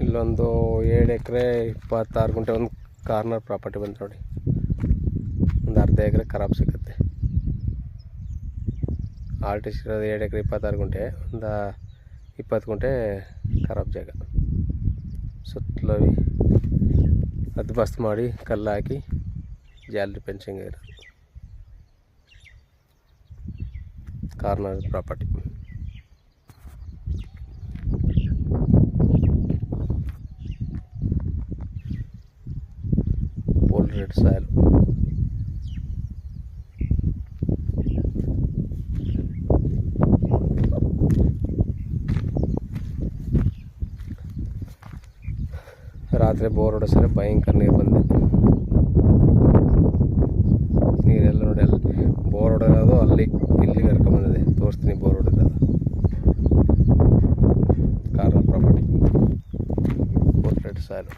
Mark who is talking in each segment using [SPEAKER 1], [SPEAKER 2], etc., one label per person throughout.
[SPEAKER 1] ಇಲ್ಲೊಂದು 7 ಎಕರೆ 26 ಗುಂಟೆ ಒಂದು ಕಾರ್ನರ್ ಪ್ರಾಪರ್ಟಿ ಬಂತು ನೋಡಿ. ಒಂದು ಅರ್ಧ ಎಕರೆ ಖರಾಬ್ ಸಿಗುತ್ತೆ. ಆರ್ಟಿಸ್ಟ್ ಇರೋದು 7 ಎಕರೆ 26 ಗುಂಟೆ, ಒಂದು 20 ಗುಂಟೆ ಖರಾಬ್ ಜಾಗ. ಸುತ್ತಲೂ ಅದು ಬಸ್ ಮಾಡಿ ಕಲ್ಲು ಹಾಕಿ ಜಾಲರಿ ಫೆನ್ಸಿಂಗ್ ಇರೋದು ಕಾರ್ನರ್ ಪ್ರಾಪರ್ಟಿ. ಪೋಲ್ ರೆಡ್ ಸಾಯಿಲ್. ರಾತ್ರಿ ಬೋರ್ ಹೊಡೆಸರೆ ಭಯಂಕರ ನೀರು ಬಂದಿದೆ. ನೀರೆಲ್ಲ ನೋಡಿ, ಅಲ್ಲಿ ಬೋರ್ ಹೊಡೆಯೋದು ಅಲ್ಲಿ ಇಲ್ಲಿಗೆ ಕರ್ಕೊಂಬಂದಿದೆ. ತೋರಿಸ್ತೀನಿ ಬೋರ್ ಹೊಡೆಯೋದು. ಕಾರ್ನರ್ ಪ್ರಾಪರ್ಟಿ, ಪೋಲ್ ರೆಡ್ ಸಾಯಿಲ್.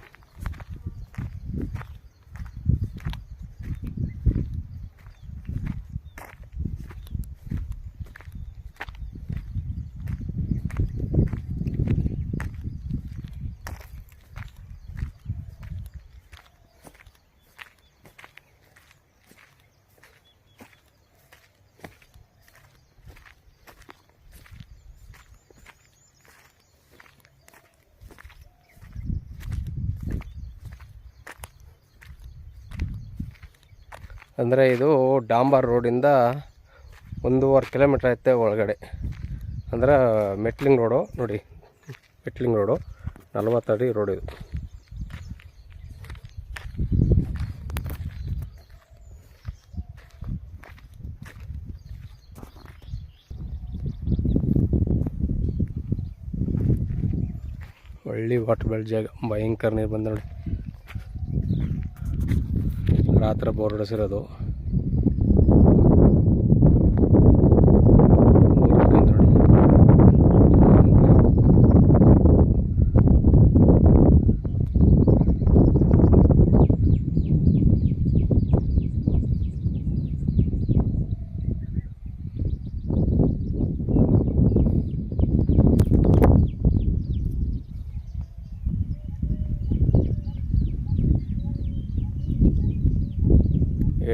[SPEAKER 1] ಅಂದರೆ ಇದು ಡಾಂಬರ್ ರೋಡಿಂದ 1.5 ಕಿಲೋಮೀಟ್ರ್ ಐತೆ ಒಳಗಡೆ. ಅಂದ್ರೆ ಮೆಟ್ಲಿಂಗ್ ರೋಡು ನೋಡಿ, ಮೆಟ್ಲಿಂಗ್ ರೋಡು 40 ಅಡಿ ರೋಡ್ ಇದು. ಒಳ್ಳೆ ವಾಟರ್ ಬೆಲ್ ಜಾಗ, ಭಯಂಕರ ನೀರು ಬಂದ ನೋಡಿ. ರಾತ್ರಿ ಬೋರ್ ಹೊಡೆಸಿರೋದು.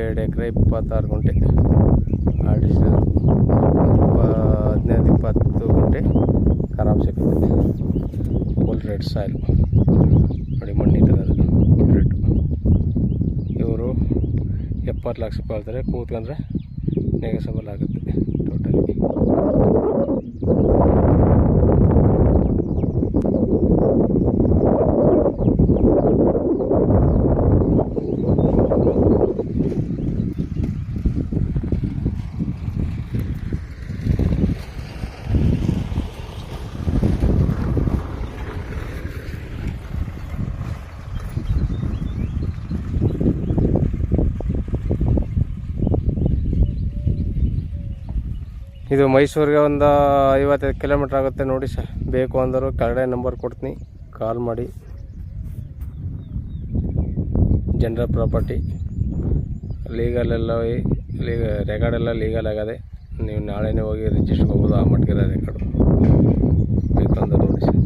[SPEAKER 1] ಎರಡು ಎಕರೆ 26 ಗುಂಟೆ ಆರ್ಟಿಸ್ಟ್ 15-20 ಗುಂಟೆ ಖರಾಬ್ ಸಿಗುತ್ತೆ. ಫುಲ್ ರೆಡ್ ಸಾಯಿಲ್ ನೋಡಿ, ಮಣ್ಣಿಟ್ಟಿರೋದು ರೆಡ್. ಇವರು 70 ಲಕ್ಷ ರೂಪಾಯಿ ಹೇಳ್ತಾರೆ. ಕೂತ್ಕೊಂಡ್ರೆ ನೆಗೆಸಬಲ್ ಆಗುತ್ತೆ ಟೋಟಲಿ. ಇದು ಮೈಸೂರಿಗೆ ಒಂದು 55 ಕಿಲೋಮೀಟ್ರ್ ಆಗುತ್ತೆ ನೋಡಿ ಸರ್. ಬೇಕು ಅಂದರು ಕೆಳಗಡೆ ನಂಬರ್ ಕೊಡ್ತೀನಿ, ಕಾಲ್ ಮಾಡಿ. ಜನರಲ್ ಪ್ರಾಪರ್ಟಿ ಲೀಗಲೆಲ್ಲ ರೆಕಾರ್ಡೆಲ್ಲ ಲೀಗಲ್ ಆಗದೆ. ನೀವು ನಾಳೆನೇ ಹೋಗಿ ರಿಜಿಸ್ಟ್ರಿಗೆ ಹೋಗ್ಬೋದು. ಆ ಮಟ್ಟಿಗೆ ರೆಕಾರ್ಡು ಬೇಕು ಅಂತ ನೋಡಿ ಸರ್.